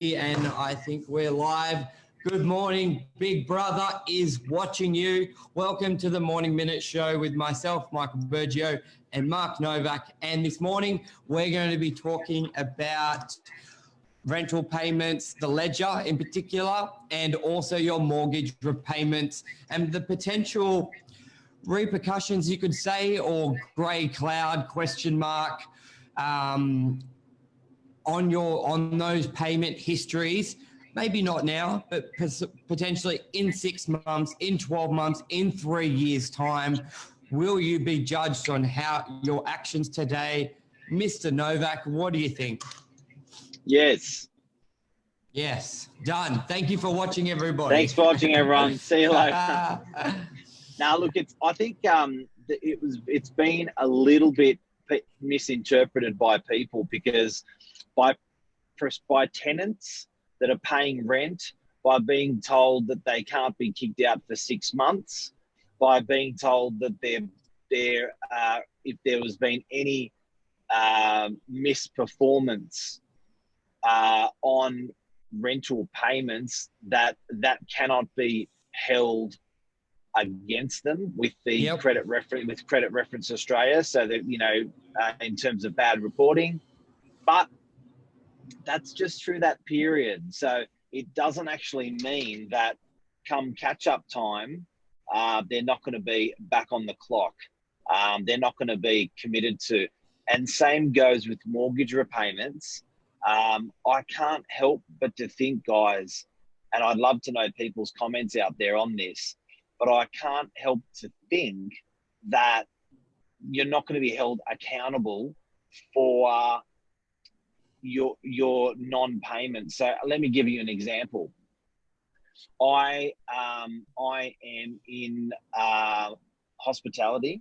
And I think we're live. Good morning, Big Brother is watching you. Welcome to the Morning Minute Show with myself, Michael Burgio, and Mark Novak. And this morning, we're going to be talking about rental payments, the ledger in particular, and also your mortgage repayments and the potential repercussions, you could say, or grey cloud question mark on those payment histories. Maybe not now, but potentially in 6 months, in 12 months, in 3 years' time. Will you be judged on how your actions today? Mr. Novak, what do you think? Yes. Yes, done. Thank you for watching, everybody. Thanks for watching, everyone. See you later. Now, look, I think it's been a little bit misinterpreted by people because by tenants that are paying rent, by being told that they can't be kicked out for 6 months, by being told that if there has been any misperformance on rental payments, that cannot be held against them with the credit reference Australia. So that, in terms of bad reporting, but that's just through that period. So it doesn't actually mean that come catch-up time, they're not going to be back on the clock. They're not going to be committed to. And same goes with mortgage repayments. I can't help but to think, guys, and I'd love to know people's comments out there on this, but I can't help to think that you're not going to be held accountable for your non-payment. So let me give you an example. I am in hospitality.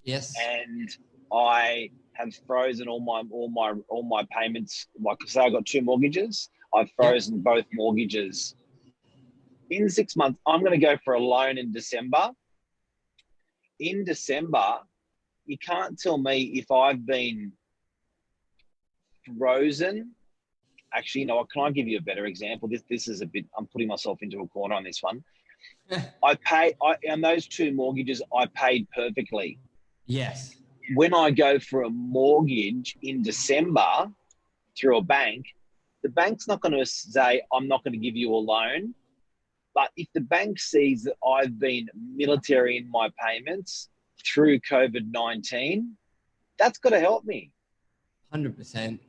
Yes. And I have frozen all my payments. Like I say, I got 2 mortgages. I've frozen both mortgages. In 6 months, I'm going to go for a loan in December. In December, you can't tell me if I've been frozen. Actually, can I give you a better example? This is a bit, I'm putting myself into a corner on this one. On those 2 mortgages, I paid perfectly. Yes. When I go for a mortgage in December through a bank, the bank's not going to say, I'm not going to give you a loan. But if the bank sees that I've been military in my payments through COVID-19, that's got to help me. 100%.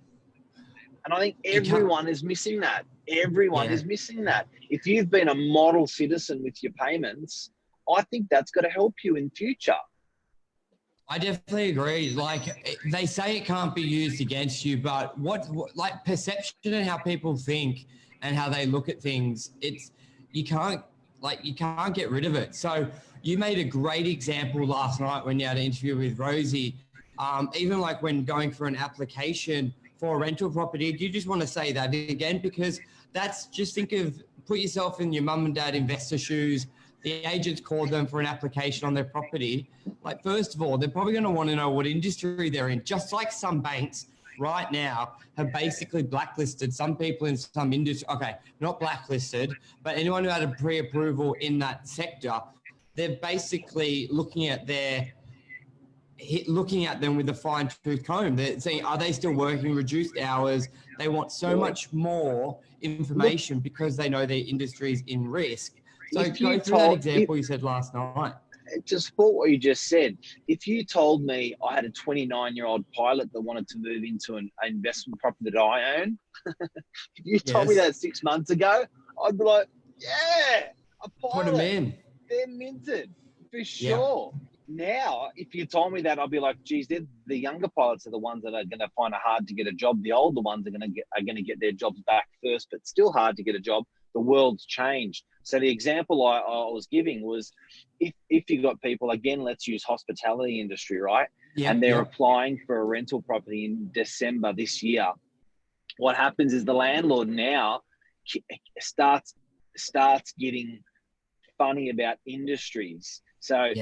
And I think everyone is missing that. Everyone is missing that. If you've been a model citizen with your payments, I think that's got to help you in future. I definitely agree. Like, they say it can't be used against you, but what like perception and how people think and how they look at things, you can't get rid of it. So you made a great example last night when you had an interview with Rosie. Even like when going for an application for a rental property, do you just want to say that again? Because that's just put yourself in your mum and dad investor shoes. The agents called them for an application on their property. Like, first of all, they're probably going to want to know what industry they're in. Just like some banks right now have basically blacklisted some people in some industry. Okay, not blacklisted, but anyone who had a pre-approval in that sector, they're basically looking at them with a fine-tooth comb. They're saying, are they still working reduced hours? They want so much more information because they know their industry is in risk. So go through that example you said last night. To support what you just said, if you told me I had a 29-year-old pilot that wanted to move into an investment property that I own, if you told me that 6 months ago, I'd be like, yeah, a pilot. Put them in. They're minted for sure. Now, if you told me that, I'd be like, geez, the younger pilots are the ones that are going to find it hard to get a job. The older ones are going to get their jobs back first, but still hard to get a job. The world's changed. So the example I was giving was if you got people, again, let's use hospitality industry, right? And they're applying for a rental property in December this year. What happens is the landlord now starts getting funny about industries. So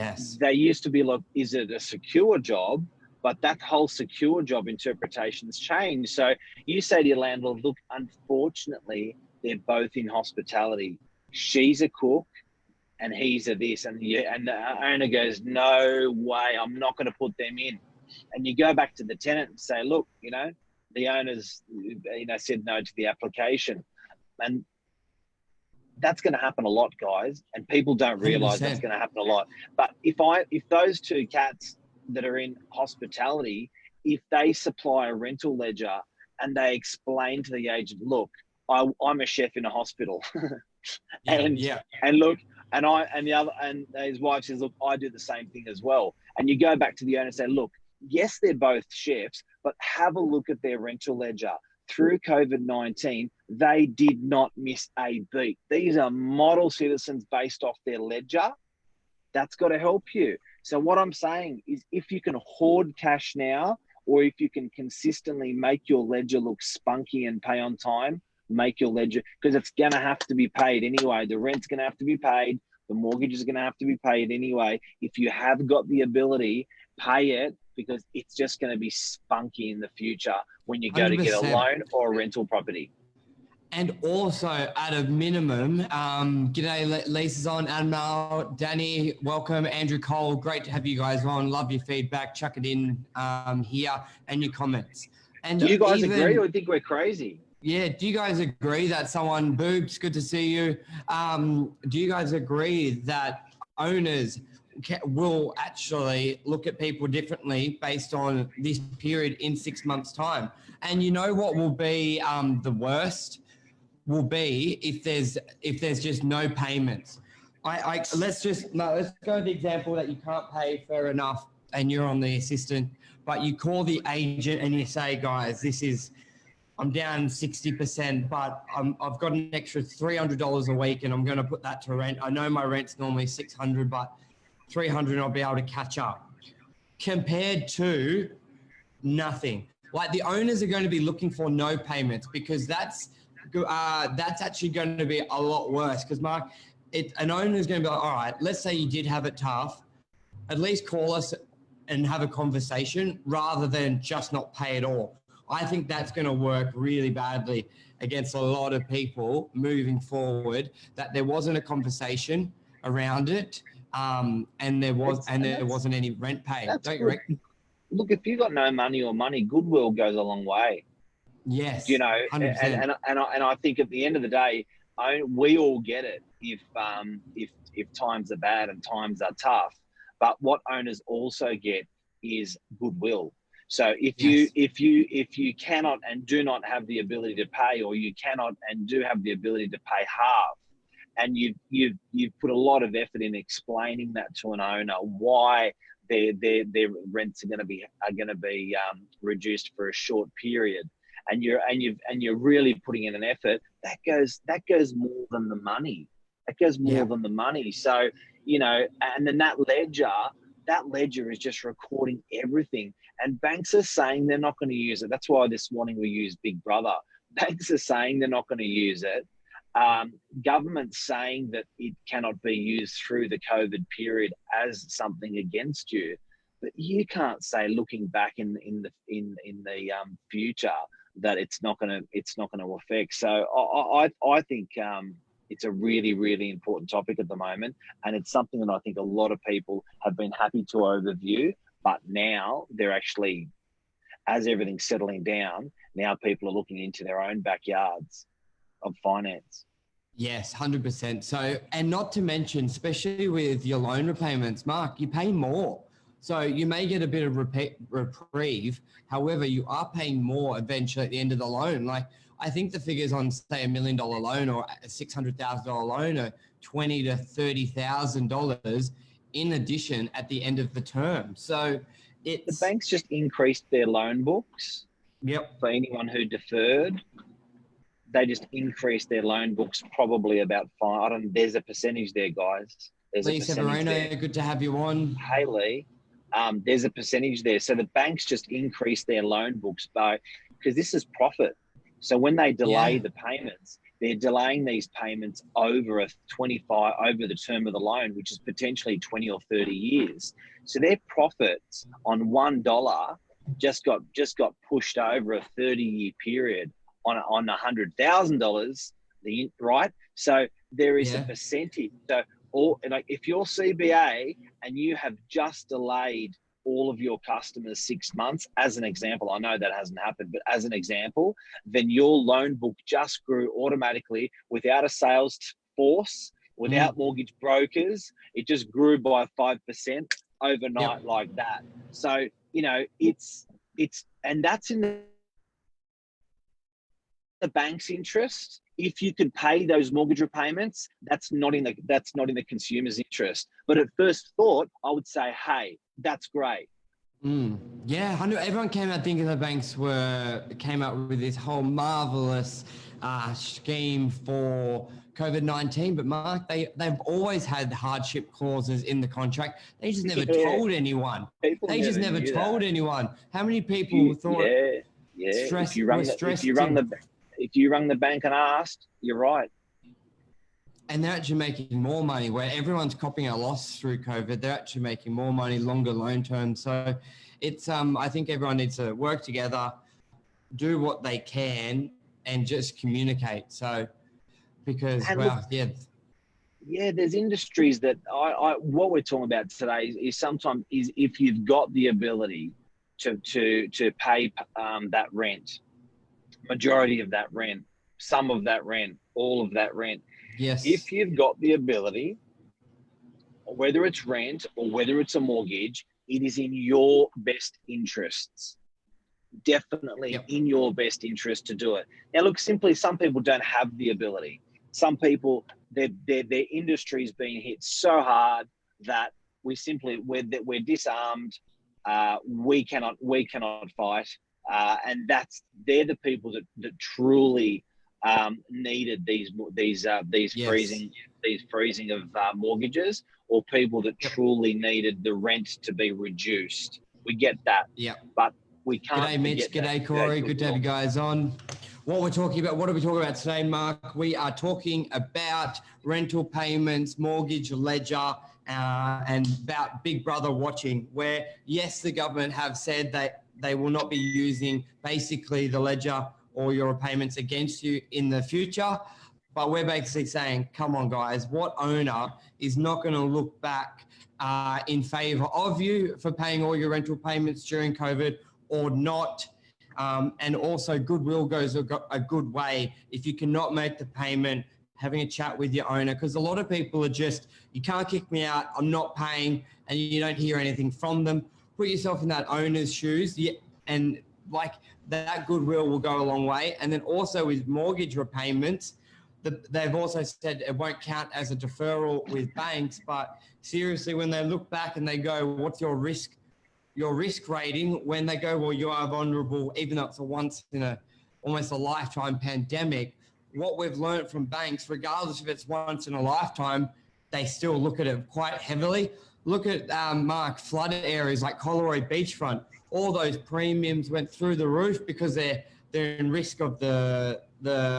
they used to be like, is it a secure job But that whole secure job interpretation has changed. So you say to your landlord, look, unfortunately, they're both in hospitality. She's a cook and he's a this. And the owner goes, no way, I'm not going to put them in. And you go back to the tenant and say, look, you know, the owners, you know, said no to the application. And that's going to happen a lot, guys. And people don't realize 100%. that's going to happen a lot. But if those two cats that are in hospitality, if they supply a rental ledger and they explain to the agent, look, I'm a chef in a hospital. and look, and his wife says, look, I do the same thing as well. And you go back to the owner and say, look, yes, they're both chefs, but have a look at their rental ledger. Through COVID-19, they did not miss a beat. These are model citizens based off their ledger. That's got to help you. So what I'm saying is, if you can hoard cash now, or if you can consistently make your ledger look spunky and pay on time, make your ledger, because it's going to have to be paid anyway. The rent's going to have to be paid. The mortgage is going to have to be paid anyway. If you have got the ability, pay it, because it's just going to be spunky in the future when you go 100%. To get a loan or a rental property. And also, at a minimum, g'day, Lisa's on, Anmel, Danny, welcome, Andrew Cole, great to have you guys on. Love your feedback, chuck it in here and your comments. And do you guys agree, or think we're crazy? Yeah, do you guys agree that someone, Boobs, good to see you. Do you guys agree that owners will actually look at people differently based on this period in 6 months' time? And you know what will be the worst? Will be if there's just no payments. Let's go with the example that you can't pay fair enough and you're on the assistant, but you call the agent and you say, guys, I'm down 60%, but I've got an extra $300 a week and I'm going to put that to rent. I know my rent's normally $600, but $300 I'll be able to catch up. Compared to nothing. Like, the owners are going to be looking for no payments, because that's actually going to be a lot worse. Because Mark, an owner is going to be like, all right, let's say you did have it tough, at least call us and have a conversation rather than just not pay at all. I think that's going to work really badly against a lot of people moving forward, that there wasn't a conversation around it, and there wasn't any rent paid. Don't you reckon? Look, if you got no money or money, goodwill goes a long way. Yes, you know, 100%. and I think at the end of the day, we all get it if times are bad and times are tough. But what owners also get is goodwill. So if you cannot and do not have the ability to pay, or you cannot and do have the ability to pay half, and you've put a lot of effort in explaining that to an owner why their rents are going to be reduced for a short period, and you're really putting in an effort, that goes more than the money. That goes more than the money. So, you know, and then that ledger is just recording everything. And banks are saying they're not going to use it. That's why this morning we used Big Brother. Banks are saying they're not going to use it. Government's saying that it cannot be used through the COVID period as something against you. But you can't say, looking back in the future, that it's not going to affect. So I think it's a really, really important topic at the moment, and it's something that I think a lot of people have been happy to overview. But now they're actually, as everything's settling down, now people are looking into their own backyards of finance. Yes, 100%. So, and not to mention, especially with your loan repayments, Mark, you pay more. So you may get a bit of reprieve. However, you are paying more eventually at the end of the loan. Like, I think the figures on, say, $1 million loan or a $600,000 loan are $20,000 to $30,000 in addition at the end of the term. So the banks just increased their loan books. Yep. For anyone who deferred, they just increased their loan books probably about 5. I don't know, there's a percentage there, guys. There's Lisa Verona, good to have you on. Hey, Lee. There's a percentage there. So the banks just increased their loan books because this is profit. So when they delay the payments, they're delaying these payments over over the term of the loan, which is potentially 20 or 30 years. So their profits on $1 just got pushed over a 30-year period on $100,000, right? So there is a percentage. So if you're CBA and you have just delayed all of your customers 6 months, as an example, I know that hasn't happened, but as an example, then your loan book just grew automatically without a sales force, without mortgage brokers. It just grew by 5% overnight like that. So, and that's in the bank's interest. If you could pay those mortgage repayments, that's not in the consumer's interest. But at first thought, I would say, hey, that's great. Yeah, I know everyone came out thinking the banks came up with this whole marvelous scheme for COVID-19, but Mark, they've always had hardship clauses in the contract. They just never told anyone. They just never told anyone. How many people thought? If you rung the bank and asked, you're right. And they're actually making more money where everyone's copying a loss through COVID. They're actually making more money, longer loan terms. So it's, I think everyone needs to work together, do what they can and just communicate. So, because, there's industries that what we're talking about today is sometimes if you've got the ability to pay that rent, majority of that rent, some of that rent, all of that rent. Yes. If you've got the ability, whether it's rent or whether it's a mortgage, it is in your best interests. Definitely in your best interest to do it. Now, look, simply, some people don't have the ability. Some people, their industry's been hit so hard that we're disarmed. We cannot fight. And they're the people that truly needed these freezing of mortgages, or people that truly needed the rent to be reduced. We get that. But we can't. G'day, Mitch. G'day, Corey. Good to have you guys on. What are we talking about today, Mark? We are talking about rental payments, mortgage ledger, and about Big Brother watching, where, yes, the government have said that they will not be using basically the ledger or your repayments against you in the future. But we're basically saying, come on, guys, what owner is not going to look back in favor of you for paying all your rental payments during COVID or not? And also goodwill goes a good way. If you cannot make the payment, having a chat with your owner, because a lot of people are just, you can't kick me out, I'm not paying, and you don't hear anything from them. Put yourself in that owner's shoes, and like that goodwill will go a long way. And then also with mortgage repayments, they've also said it won't count as a deferral with banks, but seriously, when they look back and they go, what's your risk rating? When they go, well, you are vulnerable, even though it's almost a lifetime pandemic. What we've learned from banks, regardless if it's once in a lifetime, they still look at it quite heavily. Look at Mark, flooded areas like Collaroy beachfront. All those premiums went through the roof because they're in risk of the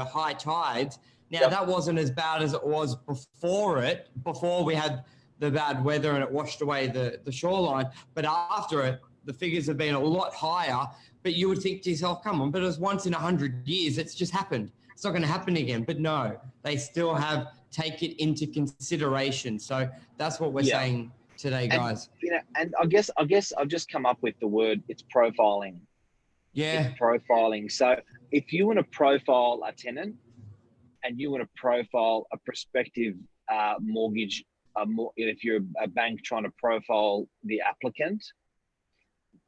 high tides. Now that wasn't as bad as it was before we had the bad weather and it washed away the shoreline. But after it, the figures have been a lot higher. But you would think to yourself, come on, but it was once in 100 years. It's just happened. It's not going to happen again. But no, they still take it into consideration. So that's what we're saying today, guys. And I guess I've just come up with the word, it's profiling. Yeah. It's profiling. So if you want to profile a tenant and you want to profile a prospective mortgage, if you're a bank trying to profile the applicant,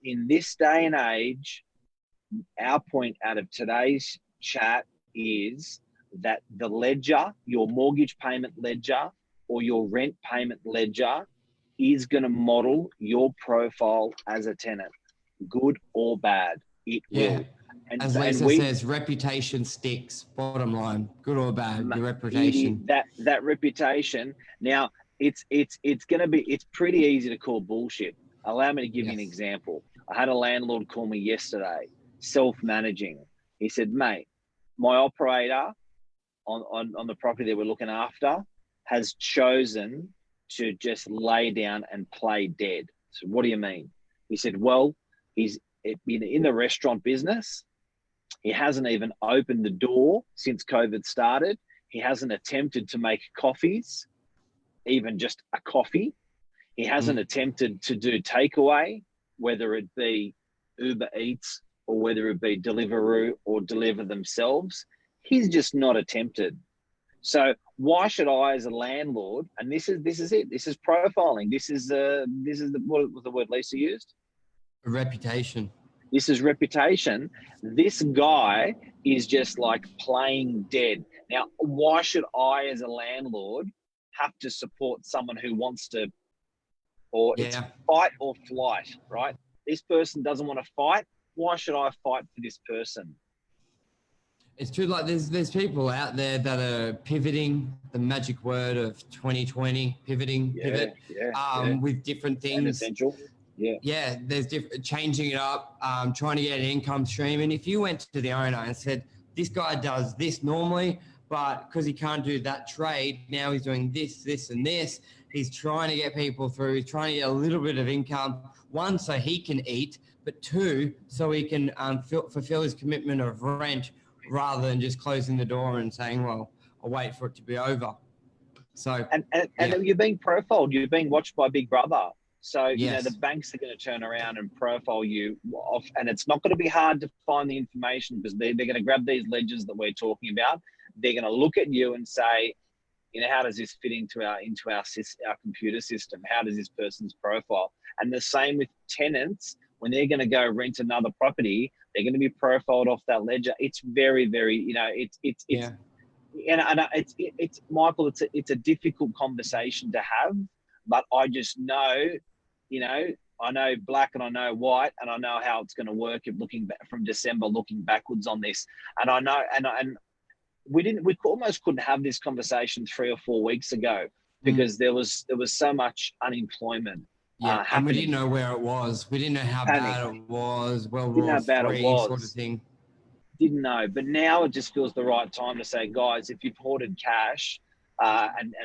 in this day and age, our point out of today's chat is that the ledger, your mortgage payment ledger or your rent payment ledger, is going to model your profile as a tenant, good or bad. It will. And as Lisa says, reputation sticks. Bottom line, good or bad, your reputation. That reputation. Now, it's pretty easy to call bullshit. Allow me to give you an example. I had a landlord call me yesterday, self-managing. He said, mate, my operator on the property that we're looking after has chosen to just lay down and play dead. So what do you mean? He said, well, he's been in the restaurant business. He hasn't even opened the door since COVID started. He hasn't attempted to make coffees, even just a coffee. He hasn't attempted to do takeaway, whether it be Uber Eats or whether it be Deliveroo or deliver themselves. He's just not attempted. So why should I, as a landlord, and this is it. This is profiling. This is what was the word Lisa used? Reputation. This is reputation. This guy is just like playing dead. Now, why should I, as a landlord, have to support someone who wants to, or it's fight or flight, right? This person doesn't want to fight. Why should I fight for this person? It's true. Like there's people out there that are pivoting, the magic word of 2020, pivot, with different things. And essential. Yeah, there's changing it up, trying to get an income stream. And if you went to the owner and said, this guy does this normally, but because he can't do that trade, now he's doing this, and this. He's trying to get people through. He's trying to get a little bit of income. One, so he can eat, but two, so he can fulfill his commitment of rent rather than just closing the door and saying, well, I'll wait for it to be over. So and you're being profiled. You're being watched by Big Brother. So, you know, the banks are going to turn around and profile you off, and it's not going to be hard to find the information because they're going to grab these ledgers that we're talking about. They're going to look at you and say, you know, how does this fit into our computer system? How does this person's profile? And the same with tenants. When they're going to go rent another property, they're going to be profiled off that ledger. It's very, very, you know, it's Michael, it's a difficult conversation to have, but I just know, you know, I know black and I know white, and I know how it's going to work if looking back from December, looking backwards on this. And I know, and we almost couldn't have this conversation 3 or 4 weeks ago because there was so much unemployment. And we didn't know where it was. We didn't know how bad it was. World War III sort of thing. Didn't know, but now it just feels the right time to say, guys, if you've hoarded cash and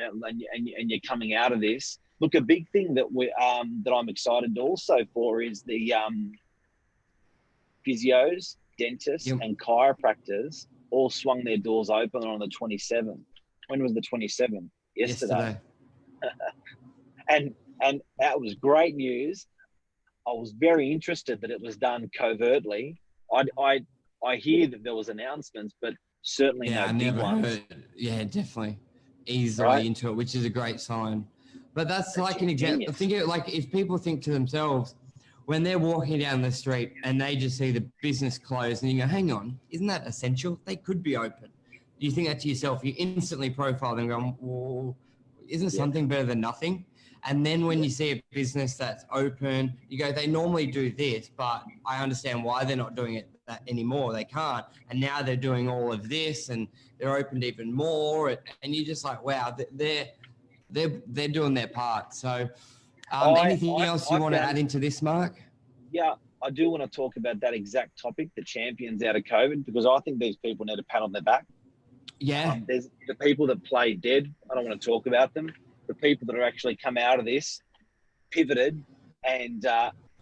you're coming out of this, look, a big thing that I'm excited also for is the physios, dentists, and chiropractors all swung their doors open on the 27th. When was the 27th? Yesterday. And that was great news. I was very interested that it was done covertly. I hear that there was announcements, but certainly no big ones. Heard. Yeah, definitely. Easily into it, which is a great sign. But that's like an example. Think of it like if people think to themselves, when they're walking down the street and they just see the business closed and you go, hang on, isn't that essential? They could be open. You think that to yourself, you instantly profile them going, well, isn't something better than nothing? And then when you see a business that's open, you go, they normally do this, but I understand why they're not doing it that anymore. They can't. And now they're doing all of this and they're opened even more. And you're just like, wow, they're doing their part. So anything else you want to add into this, Mark? Yeah, I do want to talk about that exact topic, the champions out of COVID, because I think these people need a pat on their back. Yeah. There's the people that play dead. I don't want to talk about them. The people that are actually come out of this, pivoted, and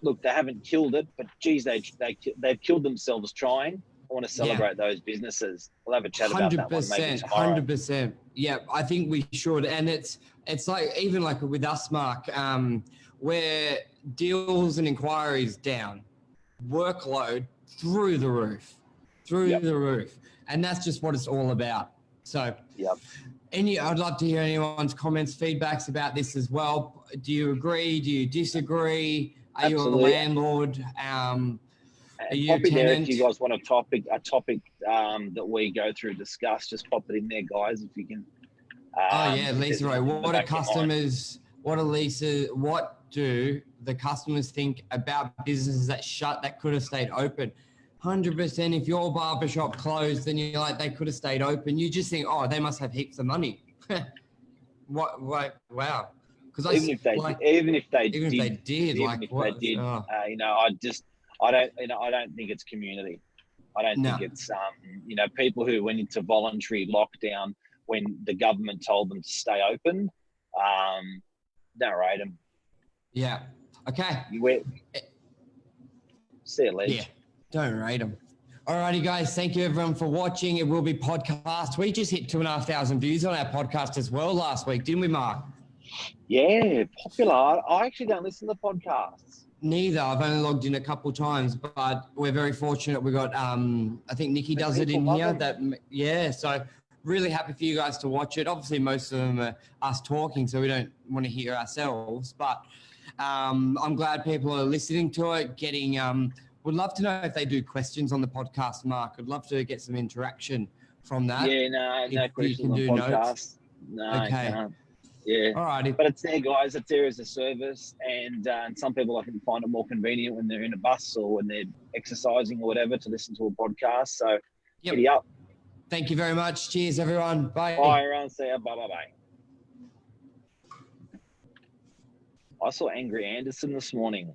look, they haven't killed it, but geez, they've killed themselves trying. I want to celebrate those businesses. We'll have a chat about that one maybe tomorrow. 100%. Yeah, I think we should. And it's like, even like with us, Mark, where deals and inquiries down, workload through the roof. And that's just what it's all about. So I'd love to hear anyone's comments, feedbacks about this as well. Do you agree? Do you disagree? Are you a landlord? Are you a tenant? If you guys want a topic that we go through, discuss, just pop it in there, guys, if you can. Lisa, right. What do the customers think about businesses that shut that could have stayed open? 100%. If your barbershop closed, then you're like, they could have stayed open. You just think, oh, they must have heaps of money. What? Wow. Because even if they did, I don't think it's community. I don't No. think it's, people who went into voluntary lockdown when the government told them to stay open, don't rate them. Yeah. Okay. See you later. Yeah. Don't rate them. Alrighty, guys. Thank you, everyone, for watching. It will be podcast. We just hit 2,500 views on our podcast as well last week, didn't we, Mark? Yeah, popular. I actually don't listen to podcasts. Neither. I've only logged in a couple times, but we're very fortunate. We got, I think Nikki does it in here. So really happy for you guys to watch it. Obviously, most of them are us talking, so we don't want to hear ourselves. But I'm glad people are listening to it. Would love to know if they do questions on the podcast, Mark. I'd love to get some interaction from that. Yeah, no questions on podcasts. No, okay. Can't. Yeah. Alrighty. But it's there, guys. It's there as a service, and some people I think find it more convenient when they're in a bus or when they're exercising or whatever to listen to a podcast. So, giddy up. Thank you very much. Cheers, everyone. Bye. Bye, everyone. See ya. Bye. I saw Angry Anderson this morning.